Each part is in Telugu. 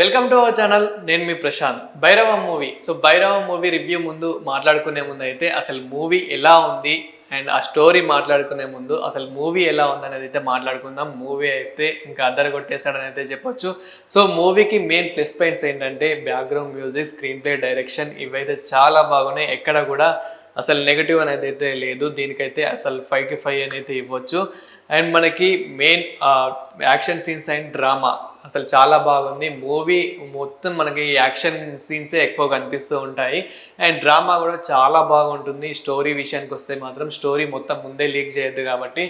Welcome to our channel. నేను మీ Prashanth. Bhairava movie. Bhairava movie review ముందు మాట్లాడుకునే ముందు అయితే అసలు మూవీ ఎలా ఉంది అండ్ ఆ స్టోరీ మాట్లాడుకునే ముందు అసలు మూవీ ఎలా ఉందనేది అయితే మాట్లాడుకుందాం. మూవీ అయితే ఇంకా అద్దరు కొట్టేశాడని అయితే చెప్పొచ్చు. మూవీకి మెయిన్ ప్లస్ పాయింట్స్ ఏంటంటే background music, screen play, direction ఇవైతే చాలా బాగున్నాయి. ఎక్కడ కూడా అసలు నెగటివ్ అనేది అయితే లేదు. దీనికైతే అసలు 5కి 5 అనేది ఇవ్వచ్చు. అండ్ మనకి main action scenes and drama అసలు చాలా బాగుంది. మూవీ మొత్తం మనకి యాక్షన్ సీన్సే ఎక్కువ కనిపిస్తూ ఉంటాయి. అండ్ డ్రామా కూడా చాలా బాగుంటుంది. స్టోరీ విషయానికి వస్తే మాత్రం స్టోరీ మొత్తం ముందే లీక్ చేయొద్దు కాబట్టి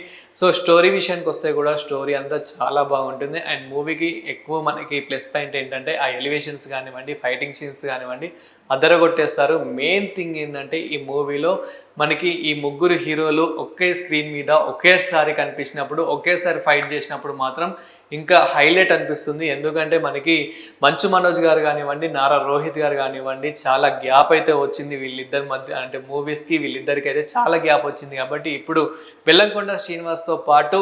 స్టోరీ విషయానికి వస్తే కూడా స్టోరీ అంతా చాలా బాగుంటుంది. అండ్ మూవీకి ఎక్కువ మనకి ప్లస్ పాయింట్ ఏంటంటే ఆ ఎలివేషన్స్ కానివ్వండి, ఫైటింగ్ సీన్స్ కానివ్వండి అదరగొట్టేస్తారు. మెయిన్ థింగ్ ఏంటంటే ఈ మూవీలో మనకి ఈ ముగ్గురు హీరోలు ఒకే స్క్రీన్ మీద ఒకేసారి కనిపించినప్పుడు, ఒకేసారి ఫైట్ చేసినప్పుడు మాత్రం ఇంకా హైలైట్ అనిపిస్తుంది. ఎందుకంటే మనకి మంచు మనోజ్ గారు కానివ్వండి, నారా రోహిత్ గారు కానివ్వండి చాలా గ్యాప్ అయితే వచ్చింది వీళ్ళిద్దరి మధ్య. అంటే మూవీస్కి వీళ్ళిద్దరికి అయితే చాలా గ్యాప్ వచ్చింది కాబట్టి ఇప్పుడు బెల్లంకొండ శ్రీనివాస్తో పాటు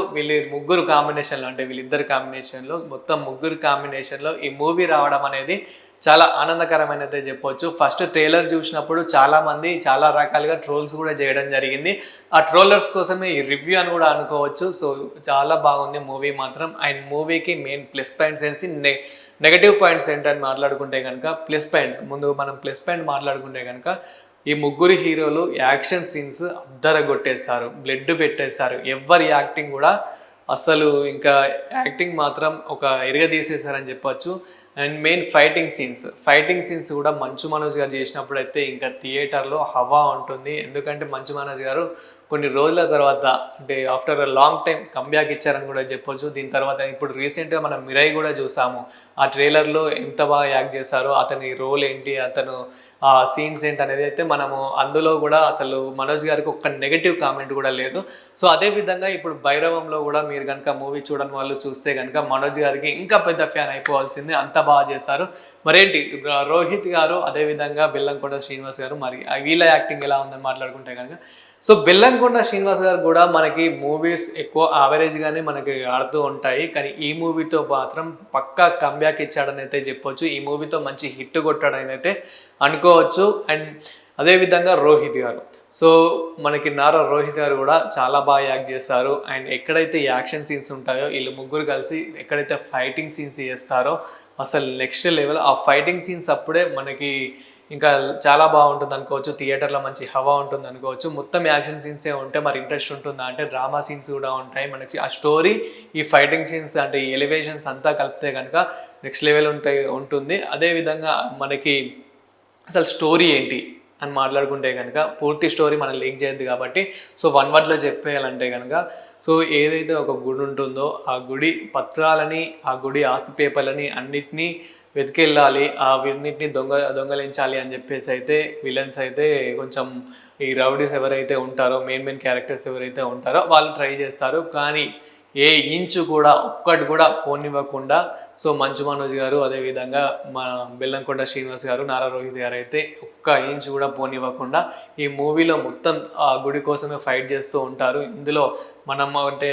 ముగ్గురు కాంబినేషన్లో, అంటే వీళ్ళిద్దరు కాంబినేషన్లో మొత్తం ముగ్గురు కాంబినేషన్లో ఈ మూవీ రావడం అనేది చాలా ఆనందకరమైనదే చెప్పొచ్చు. ఫస్ట్ ట్రైలర్ చూసినప్పుడు చాలామంది చాలా రకాలుగా ట్రోల్స్ కూడా చేయడం జరిగింది. ఆ ట్రోలర్స్ కోసమే ఈ రివ్యూ అని కూడా అనుకోవచ్చు. చాలా బాగుంది మూవీ మాత్రం. అండ్ మూవీకి మెయిన్ ప్లస్ పాయింట్స్ ఏంటి, నెగటివ్ పాయింట్స్ ఏంటని మాట్లాడుకుంటే కనుక ప్లస్ పాయింట్స్ ముందు మనం ప్లస్ పాయింట్ మాట్లాడుకుంటే కనుక ఈ ముగ్గురు హీరోలు యాక్షన్ సీన్స్ అద్దరగొట్టేస్తారు, బ్లడ్ పెట్టేస్తారు. ఎవరి యాక్టింగ్ కూడా అసలు ఇంకా యాక్టింగ్ మాత్రం ఒక ఎరగదీసేశారని చెప్పొచ్చు. అండ్ మెయిన్ ఫైటింగ్ సీన్స్ కూడా మంచు మనోజ్ గారు చేసినప్పుడు అయితే ఇంకా థియేటర్లో హవా ఉంటుంది. ఎందుకంటే మంచు మనోజ్ గారు కొన్ని రోజుల తర్వాత, అంటే after a long time comeback ఇచ్చారని కూడా చెప్పొచ్చు. దీని తర్వాత ఇప్పుడు రీసెంట్గా మనం మిరై కూడా చూసాము. ఆ ట్రైలర్లో ఎంత బాగా యాక్ట్ చేశారో, అతని రోల్ ఏంటి, అతను ఆ సీన్స్ ఏంటి అనేది అయితే మనము అందులో కూడా అసలు మనోజ్ గారికి ఒక్క నెగటివ్ కామెంట్ కూడా లేదు. అదేవిధంగా ఇప్పుడు భైరవంలో కూడా మీరు కనుక మూవీ చూడని వాళ్ళు చూస్తే కనుక మనోజ్ గారికి ఇంకా పెద్ద ఫ్యాన్ అయిపోవాల్సింది, అంత బాగా చేశారు. మరేంటి రోహిత్ గారు, అదేవిధంగా బెల్లంకొండ శ్రీనివాస్ గారు, మరి వీళ్ళ యాక్టింగ్ ఎలా ఉందని మాట్లాడుకుంటే కనుక బెల్లంకొండ శ్రీనివాస్ గారు కూడా మనకి మూవీస్ ఎక్కువ యావరేజ్గానే మనకి ఆడుతూ ఉంటాయి. కానీ ఈ మూవీతో మాత్రం పక్కా కంబ్యాక్ ఇచ్చాడని అయితే చెప్పొచ్చు. ఈ మూవీతో మంచి హిట్ కొట్టాడని అయితే అనుకోవచ్చు. అండ్ అదేవిధంగా రోహిత్ గారు, మనకి నారా రోహిత్ గారు కూడా చాలా బాగా యాక్ట్ చేస్తారు. అండ్ ఎక్కడైతే యాక్షన్ సీన్స్ ఉంటాయో వీళ్ళు ముగ్గురు కలిసి ఎక్కడైతే ఫైటింగ్ సీన్స్ చేస్తారో అసలు నెక్స్ట్ లెవెల్. ఆ ఫైటింగ్ సీన్స్ అప్పుడే మనకి ఇంకా చాలా బాగుంటుంది అనుకోవచ్చు. థియేటర్లో మంచి హవా ఉంటుంది అనుకోవచ్చు. మొత్తం యాక్షన్ సీన్సే ఉంటే మరి ఇంట్రెస్ట్ ఉంటుందా అంటే డ్రామా సీన్స్ కూడా ఉంటాయి. మనకి ఆ స్టోరీ, ఈ ఫైటింగ్ సీన్స్ అంటే ఈ ఎలివేషన్స్ అంతా కలిపితే కనుక నెక్స్ట్ లెవెల్ ఉంటుంది. అదేవిధంగా మనకి అసలు స్టోరీ ఏంటి అని మాట్లాడుకుంటే కనుక పూర్తి స్టోరీ మనం లీక్ చేయొద్దు కాబట్టి 1 వర్డ్లో చెప్పేయాలంటే కనుక ఏదైతే ఒక గుడి ఉంటుందో ఆ గుడి పత్రాలని, ఆ గుడి ఆస్తి పేపర్లని అన్నిటినీ వెతికెళ్ళాలి, ఆ వీటిని దొంగలించాలి అని చెప్పేసి అయితే విలన్స్ అయితే కొంచెం ఈ రౌడీస్ ఎవరైతే ఉంటారో, మెయిన్ క్యారెక్టర్స్ ఎవరైతే ఉంటారో వాళ్ళు ట్రై చేస్తారు. కానీ ఏ ఇంచు కూడా ఒక్కటి కూడా పోనివ్వకుండా మంచు మనోజ్ గారు, అదేవిధంగా మన బెల్లంకొండ శ్రీనివాస్ గారు, నారా రోహిత్ గారు అయితే ఒక్క ఇంచు కూడా పోనివ్వకుండా ఈ మూవీలో మొత్తం ఆ గుడి కోసమే ఫైట్ చేస్తూ ఉంటారు. ఇందులో మనం అంటే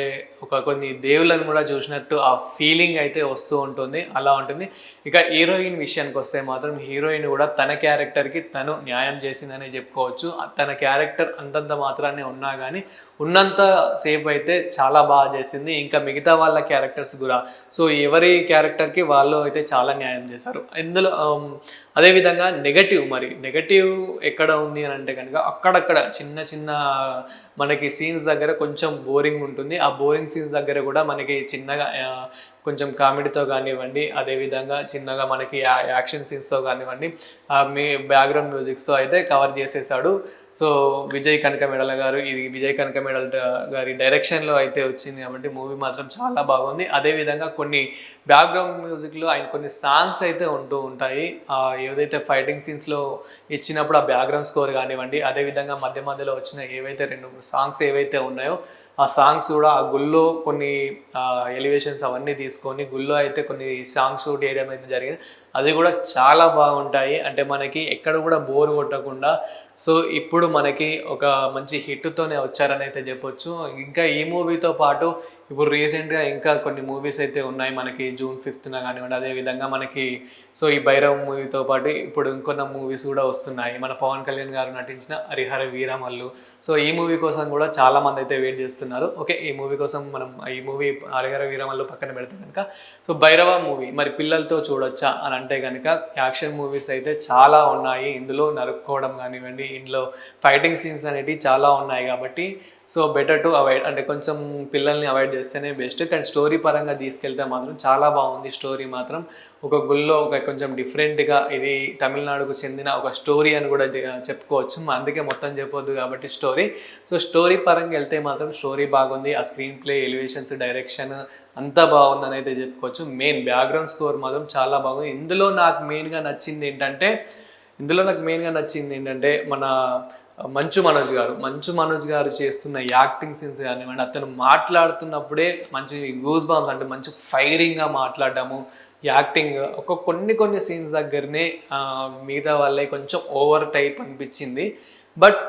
కొన్ని దేవుళ్ళని కూడా చూసినట్టు ఆ ఫీలింగ్ అయితే వస్తూ ఉంటుంది, అలా ఉంటుంది. ఇక హీరోయిన్ విషయానికి వస్తే మాత్రం హీరోయిన్ కూడా తన క్యారెక్టర్కి తను న్యాయం చేసిందనే చెప్పుకోవచ్చు. తన క్యారెక్టర్ అంతంత మాత్రాన్ని ఉన్నా కానీ ఉన్నంత సేపు అయితే చాలా బాగా చేసింది. ఇంకా మిగతా వాళ్ళ క్యారెక్టర్స్ కూడా ఎవరి క్యారెక్టర్కి వాళ్ళు అయితే చాలా న్యాయం చేశారు ఇందులో. అదేవిధంగా నెగటివ్ ఎక్కడ ఉంది అని అంటే కనుక అక్కడక్కడ చిన్న మనకి సీన్స్ దగ్గర కొంచెం బోరింగ్ ఉంటుంది. ఆ బోరింగ్ సీన్స్ దగ్గర కూడా మనకి చిన్నగా కొంచెం కామెడీతో కానివ్వండి, అదేవిధంగా చిన్నగా మనకి యాక్షన్ సీన్స్తో కానివ్వండి, బ్యాక్గ్రౌండ్ మ్యూజిక్స్తో అయితే కవర్ చేసేసాడు. విజయ్ కనకమేడల గారు, ఇది విజయ్ కనకమేడల గారి డైరెక్షన్లో అయితే వచ్చింది కాబట్టి మూవీ మాత్రం చాలా బాగుంది. అదేవిధంగా కొన్ని బ్యాక్గ్రౌండ్ మ్యూజిక్లో ఆయన కొన్ని సాంగ్స్ అయితే ఉంటూ ఉంటాయి. ఏదైతే ఫైటింగ్ సీన్స్లో ఇచ్చినప్పుడు ఆ బ్యాక్గ్రౌండ్ స్కోర్ కానివ్వండి, అదేవిధంగా మధ్యలో వచ్చిన ఏవైతే 2-3 సాంగ్స్ ఏవైతే ఉన్నాయో ఆ సాంగ్స్ కూడా ఆ గుళ్ళో కొన్ని ఎలివేషన్స్ అవన్నీ తీసుకొని గుళ్ళో అయితే కొన్ని సాంగ్స్ షూట్ చేయడం అయితే జరిగింది. అది కూడా చాలా బాగుంటాయి. అంటే మనకి ఎక్కడ కూడా బోర్ కొట్టకుండా ఇప్పుడు మనకి ఒక మంచి హిట్తోనే వచ్చారని అయితే చెప్పొచ్చు. ఇంకా ఈ మూవీతో పాటు ఇప్పుడు రీసెంట్గా ఇంకా కొన్ని మూవీస్ అయితే ఉన్నాయి మనకి జూన్ 5న కానివ్వండి, అదేవిధంగా మనకి సో ఈ భైరవ్ మూవీతో పాటు ఇప్పుడు ఇంకొన్న మూవీస్ కూడా వస్తున్నాయి. మన పవన్ కళ్యాణ్ గారు నటించిన హరిహర వీరమల్లు. సో ఈ మూవీ కోసం కూడా చాలా మంది అయితే వెయిట్ చేస్తున్నారు. ఓకే, ఈ మూవీ కోసం మనం ఈ మూవీ హరిహర వీరమల్లు పక్కన పెడితే కనుక సో భైరవ మూవీ మరి పిల్లలతో చూడొచ్చా అని అంటే కనుక యాక్షన్ మూవీస్ అయితే చాలా ఉన్నాయి. ఇందులో నరుక్కోవడం కానివ్వండి, ఇందులో ఫైటింగ్ సీన్స్ అనేటివి చాలా ఉన్నాయి కాబట్టి సో బెటర్ టు అవాయిడ్, అంటే కొంచెం పిల్లల్ని అవాయిడ్ చేస్తేనే బెస్ట్. కానీ స్టోరీ పరంగా తీసుకెళ్తే మాత్రం చాలా బాగుంది. స్టోరీ మాత్రం ఒక గుళ్ళో ఒక కొంచెం డిఫరెంట్గా ఇది తమిళనాడుకు చెందిన ఒక స్టోరీ అని కూడా చెప్పుకోవచ్చు. అందుకే మొత్తం చెప్పొద్దు కాబట్టి స్టోరీ. సో స్టోరీ పరంగా వెళ్తే మాత్రం స్టోరీ బాగుంది. ఆ స్క్రీన్ ప్లే, ఎలివేషన్స్, డైరెక్షన్ అంతా బాగుందని అయితే చెప్పుకోవచ్చు. మెయిన్ బ్యాక్గ్రౌండ్ స్కోర్ మాత్రం చాలా బాగుంది. ఇందులో నాకు మెయిన్గా నచ్చింది ఏంటంటే మన మంచు మనోజ్ గారు చేస్తున్న యాక్టింగ్ సీన్స్ కానివ్వండి, అతను మాట్లాడుతున్నప్పుడే మంచి గూస్ బాంబ్స్, అంటే మంచి ఫైరింగ్గా మాట్లాడటము, యాక్టింగ్ కొన్ని సీన్స్ దగ్గరనే మిగతా వాళ్ళే కొంచెం ఓవర్ టైప్ అనిపించింది. బట్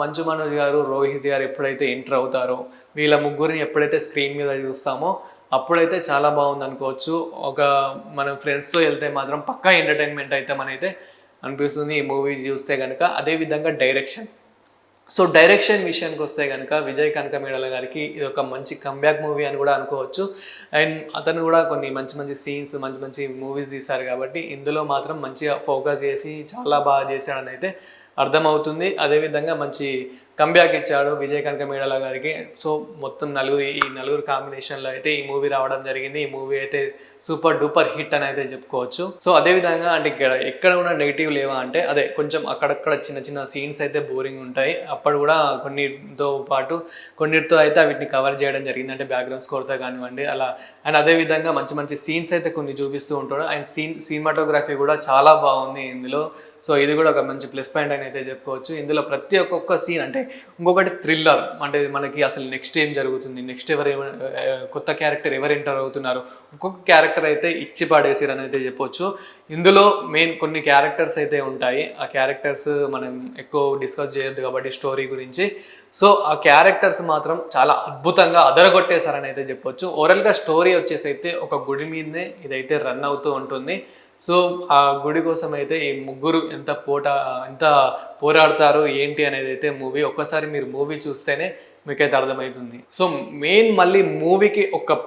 మంచు మనోజ్ గారు, రోహిత్ గారు ఎప్పుడైతే ఎంటర్ అవుతారో, వీళ్ళ ముగ్గురిని ఎప్పుడైతే స్క్రీన్ మీద చూస్తామో అప్పుడైతే చాలా బాగుంది అనుకోవచ్చు. ఒక మనం ఫ్రెండ్స్తో వెళ్తే మాత్రం పక్కా ఎంటర్టైన్మెంట్ అయితే మనైతే అనిపిస్తుంది ఈ మూవీ చూస్తే కనుక. అదేవిధంగా డైరెక్షన్ విషయానికి వస్తే కనుక విజయ్ కనకమేడల గారికి ఇది ఒక మంచి కంబ్యాక్ మూవీ అని కూడా అనుకోవచ్చు. అండ్ అతను కూడా కొన్ని మంచి సీన్స్, మంచి మూవీస్ తీశారు కాబట్టి ఇందులో మాత్రం మంచిగా ఫోకస్ చేసి చాలా బాగా చేశాడని అయితే అర్థమవుతుంది. అదేవిధంగా మంచి కంబ్యాక్ ఇచ్చాడు విజయ్ కనకమేడల గారికి. సో మొత్తం ఈ నలుగురు కాంబినేషన్లో అయితే ఈ మూవీ రావడం జరిగింది. ఈ మూవీ అయితే సూపర్ డూపర్ హిట్ అని అయితే చెప్పుకోవచ్చు. సో అదేవిధంగా అంటే ఎక్కడ కూడా నెగిటివ్ లేవా అంటే అదే కొంచెం అక్కడక్కడ చిన్న సీన్స్ అయితే బోరింగ్ ఉంటాయి. అప్పుడు కూడా కొన్నిటితో అయితే వీటిని కవర్ చేయడం జరిగింది, అంటే బ్యాక్గ్రౌండ్ స్కోర్తో కానివ్వండి అలా. అండ్ అదేవిధంగా మంచి సీన్స్ అయితే కొన్ని చూపిస్తూ ఉంటాడు. అండ్ సినిమాటోగ్రఫీ కూడా చాలా బాగుంది ఇందులో. సో ఇది కూడా ఒక మంచి ప్లస్ పాయింట్ అని అయితే చెప్పుకోవచ్చు. ఇందులో ప్రతి ఒక్కొక్క సీన్, అంటే ఇంకొకటి థ్రిల్లర్, అంటే మనకి అసలు నెక్స్ట్ ఏం జరుగుతుంది, నెక్స్ట్ కొత్త క్యారెక్టర్ ఎవరు ఎంటర్ అవుతున్నారు, ఒక్కొక్క క్యారెక్టర్ అయితే ఇచ్చి పాడేసిరని అయితే చెప్పొచ్చు. ఇందులో మెయిన్ కొన్ని క్యారెక్టర్స్ అయితే ఉంటాయి. ఆ క్యారెక్టర్స్ మనం ఎక్కువ డిస్కస్ చేయొద్దు కాబట్టి స్టోరీ గురించి. సో ఆ క్యారెక్టర్స్ మాత్రం చాలా అద్భుతంగా అదరగొట్టేశారని అయితే చెప్పొచ్చు. ఓవరాల్గా స్టోరీ వచ్చేసి అయితే ఒక గుడి మీదనే ఇదైతే రన్ అవుతూ ఉంటుంది. సో ఆ గుడి కోసం అయితే ఈ ముగ్గురు ఎంత పోరాడతారు ఏంటి అనేది అయితే ఒక్కసారి మీరు మూవీ చూస్తేనే మీకైతే అర్థమవుతుంది. సో మళ్ళీ మూవీకి ఒక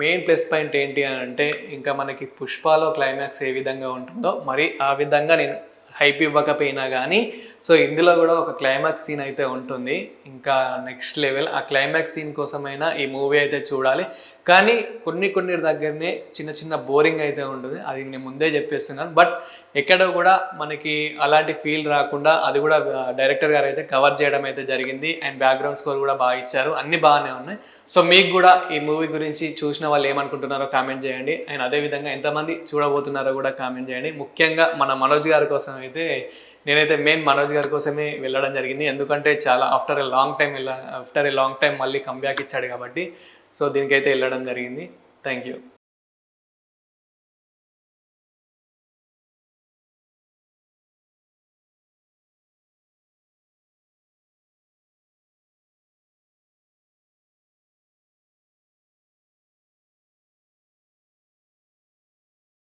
మెయిన్ ప్లస్ పాయింట్ ఏంటి అని అంటే ఇంకా మనకి పుష్పలో క్లైమాక్స్ ఏ విధంగా ఉంటుందో మరి ఆ విధంగా నేను హైప్ ఇవ్వకపోయినా కానీ సో ఇందులో కూడా ఒక క్లైమాక్స్ సీన్ అయితే ఉంటుంది, ఇంకా నెక్స్ట్ లెవెల్. ఆ క్లైమాక్స్ సీన్ కోసమైనా ఈ మూవీ అయితే చూడాలి. కానీ కొన్ని దగ్గరనే చిన్న బోరింగ్ అయితే ఉంటుంది, అది నేను ముందే చెప్పేస్తున్నాను. బట్ ఎక్కడ కూడా మనకి అలాంటి ఫీల్ రాకుండా అది కూడా డైరెక్టర్ గారు అయితే కవర్ చేయడం అయితే జరిగింది. అండ్ బ్యాక్గ్రౌండ్ స్కోర్ కూడా బాగా ఇచ్చారు, అన్నీ బాగానే ఉన్నాయి. సో మీకు కూడా ఈ మూవీ గురించి చూసిన వాళ్ళు ఏమనుకుంటున్నారో కామెంట్ చేయండి. అండ్ అదేవిధంగా ఎంతమంది చూడబోతున్నారో కూడా కామెంట్ చేయండి. ముఖ్యంగా మన మనోజ్ గారి కోసం అయితే నేనైతే మనోజ్ గారి కోసమే వెళ్ళడం జరిగింది, ఎందుకంటే చాలా ఆఫ్టర్ ఏ లాంగ్ టైం మళ్ళీ కంబ్యాక్ ఇచ్చాడు కాబట్టి సో దీనికైతే వెళ్ళడం జరిగింది. Thank you.